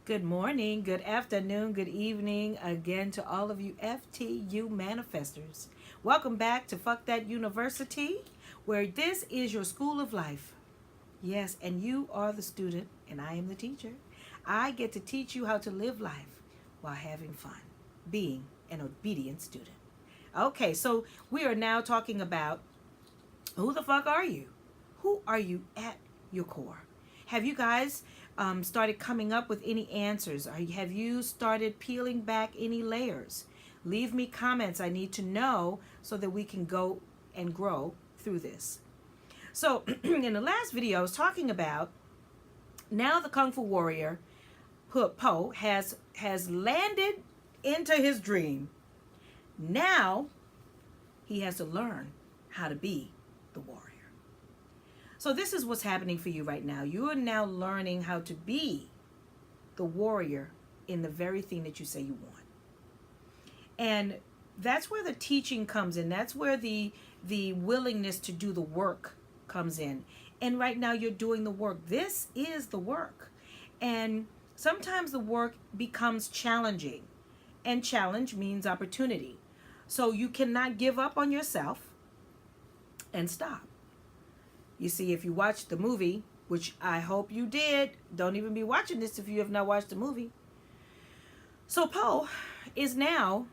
Good morning, good afternoon, good evening again to all of you FTU Manifestors. Welcome back to Fuck That University, where this is your school of life. Yes, and you are the student, and I am the teacher. I get to teach you how to live life while having fun, being an obedient student. Okay, so we are now talking about who the fuck are you? Who are you at your core? Have you guys started coming up with any answers? Have you started peeling back any layers? Leave me comments. I need to know so that we can go and grow through this. So, in the last video, I was talking about now the Kung Fu warrior Po has landed into his dream. Now he has to learn how to be the warrior. So this is what's happening for you right now. You are now learning how to be the warrior in the very thing that you say you want. And that's where the teaching comes in. That's where the willingness to do the work comes in. And right now you're doing the work. This is the work. And sometimes the work becomes challenging. And challenge means opportunity. So you cannot give up on yourself and stop. You see, if you watched the movie, which I hope you did, don't even be watching this if you have not watched the movie. So Po is now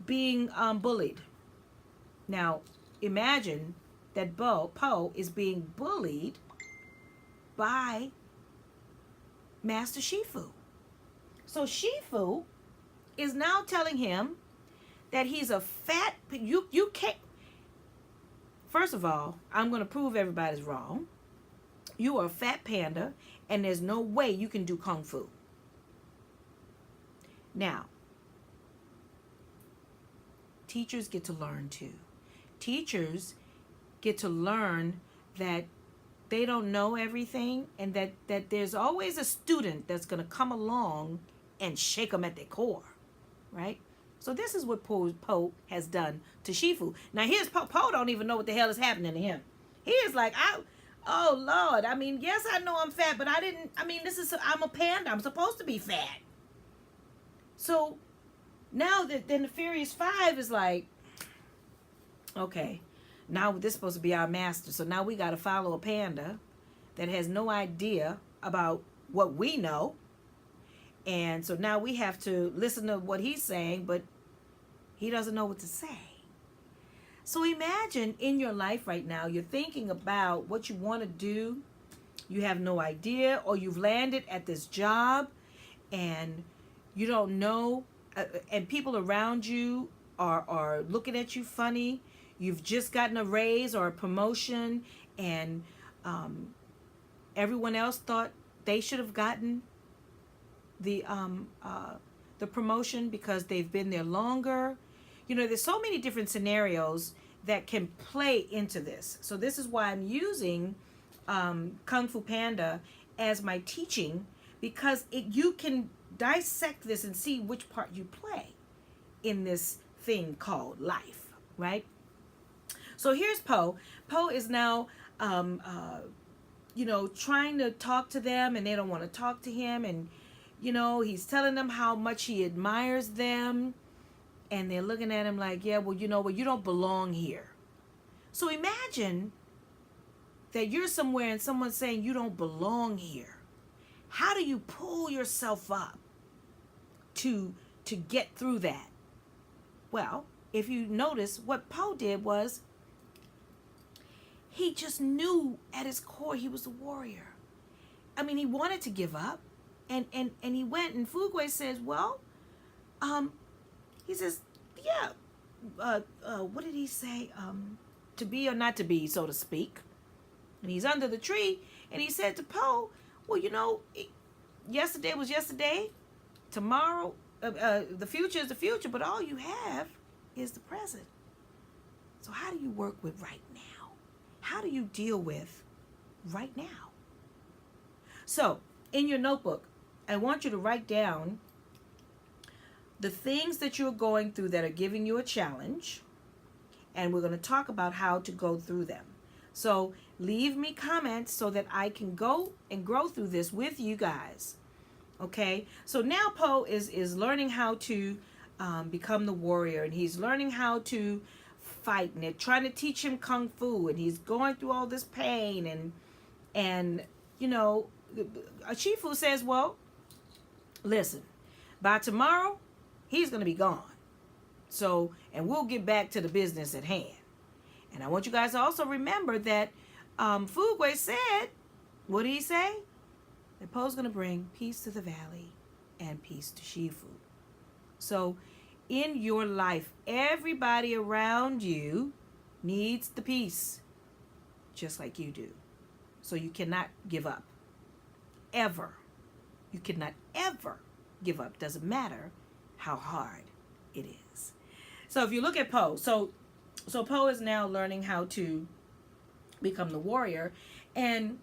being bullied. Now, imagine that Po is being bullied by Master Shifu. So Shifu is now telling him that he's a fat, you can't. First of all, I'm going to prove everybody's wrong. You are a fat panda, and there's no way you can do Kung Fu. Now, teachers get to learn too. Teachers get to learn that they don't know everything, and that there's always a student that's going to come along and shake them at their core, right? So this is what Po has done to Shifu. Now here's Po don't even know what the hell is happening to him. He is like, oh Lord, I mean, yes, I know I'm fat, but I'm a panda. I'm supposed to be fat. So now then the Furious Five is like, okay, now this is supposed to be our master. So now we got to follow a panda that has no idea about what we know. And so now we have to listen to what he's saying, but he doesn't know what to say. So imagine in your life right now, you're thinking about what you want to do. You have no idea, or you've landed at this job and you don't know, and people around you are looking at you funny. You've just gotten a raise or a promotion, and everyone else thought they should have gotten the promotion because they've been there longer. You know, there's so many different scenarios that can play into this. So this is why I'm using Kung Fu Panda as my teaching, because you can dissect this and see which part you play in this thing called life, right? So here's Po. Po is now trying to talk to them, and they don't want to talk to him, and he's telling them how much he admires them, and they're looking at him like, yeah, well, you don't belong here. So imagine that you're somewhere and someone's saying you don't belong here. How do you pull yourself up to get through that? Well, if you notice, what Po did was he just knew at his core he was a warrior. I mean, he wanted to give up. And he went, and Fugwe says, well, he says, yeah, what did he say? To be or not to be, so to speak. And he's under the tree, and he said to Po, well, yesterday was yesterday, tomorrow, the future is the future, but all you have is the present. So how do you work with right now? How do you deal with right now? So in your notebook, I want you to write down the things that you're going through that are giving you a challenge, and we're going to talk about how to go through them. So leave me comments so that I can go and grow through this with you guys. Okay, so now Po is learning how to become the warrior, and he's learning how to fight, and they're trying to teach him kung fu, and he's going through all this pain, and you know, Shifu says, well, listen, by tomorrow, he's gonna be gone. So, and we'll get back to the business at hand. And I want you guys to also remember that Fugwe said, what did he say? That Po's going to bring peace to the valley and peace to Shifu. So, in your life, everybody around you needs the peace, just like you do. So you cannot give up. Ever. You cannot ever give up. Doesn't matter how hard it is. So if you look at Po, so Po is now learning how to become the warrior, and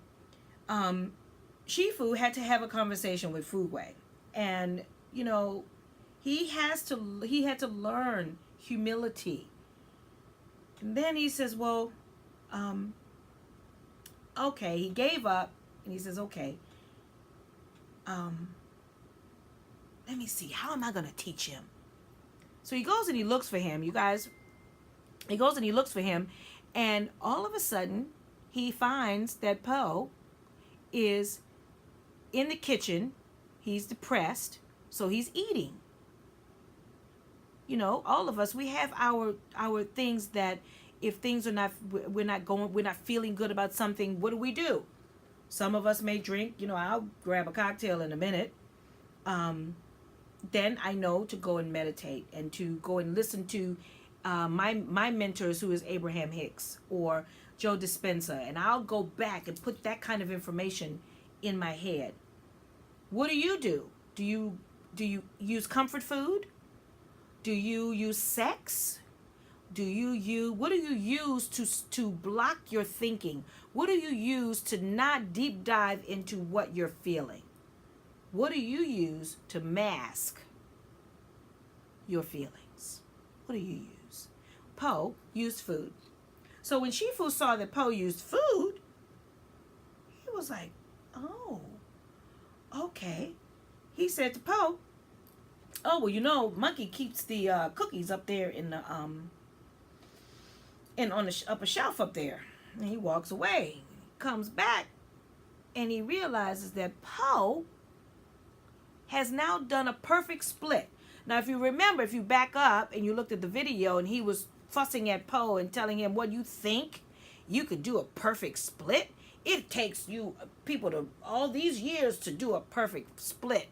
Shifu had to have a conversation with Fugwe, and you know, he had to learn humility. And then he says, well, okay, he gave up, and he says, okay, let me see, how am I going to teach him? So he goes and he looks for him, you guys. He goes and he looks for him, and all of a sudden, he finds that Po is in the kitchen. He's depressed, so he's eating. You know, all of us, we have our things that if things are not, we're not feeling good about something, what do? Some of us may drink. You know, I'll grab a cocktail in a minute. Then I know to go and meditate and to go and listen to my mentors, who is Abraham Hicks or Joe Dispenza, and I'll go back and put that kind of information in my head. What do? Do you use comfort food? Do you use sex? What do you use to block your thinking? What do you use to not deep dive into what you're feeling? What do you use to mask your feelings? What do you use? Po used food. So when Shifu saw that Po used food, he was like, oh, okay. He said to Po, oh, well, you know, Monkey keeps the cookies up there in the on the upper shelf up there. And he walks away, comes back, and he realizes that Po has now done a perfect split. Now, if you remember, if you back up and you looked at the video, and he was fussing at Po and telling him, what, you think you could do a perfect split? It takes you people to all these years to do a perfect split.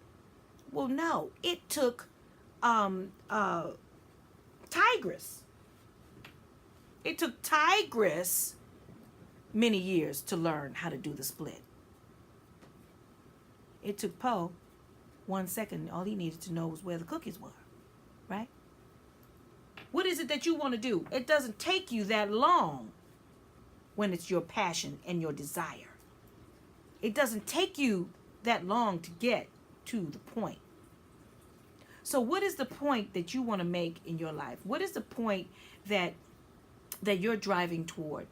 Well, no, it took Tigress. It took Tigress many years to learn how to do the split. It took Po 1 second. All he needed to know was where the cookies were, right? What is it that you want to do? It doesn't take you that long when it's your passion and your desire. It doesn't take you that long to get to the point. So what is the point that you want to make in your life? What is the point that you're driving toward?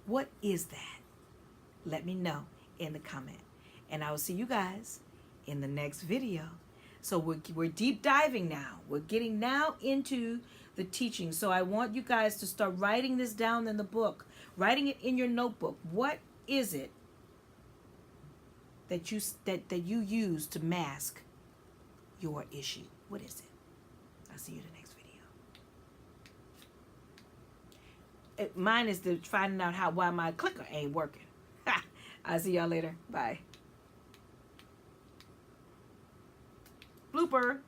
What is that? Let me know in the comment. And I will see you guys in the next video. So we're deep diving now. We're getting now into the teaching. So I want you guys to start writing this down in the book. Writing it in your notebook. What is it that you use to mask your issue? What is it? I'll see you in the next video. Mine is the finding out why my clicker ain't working. I'll see y'all later. Bye. Blooper.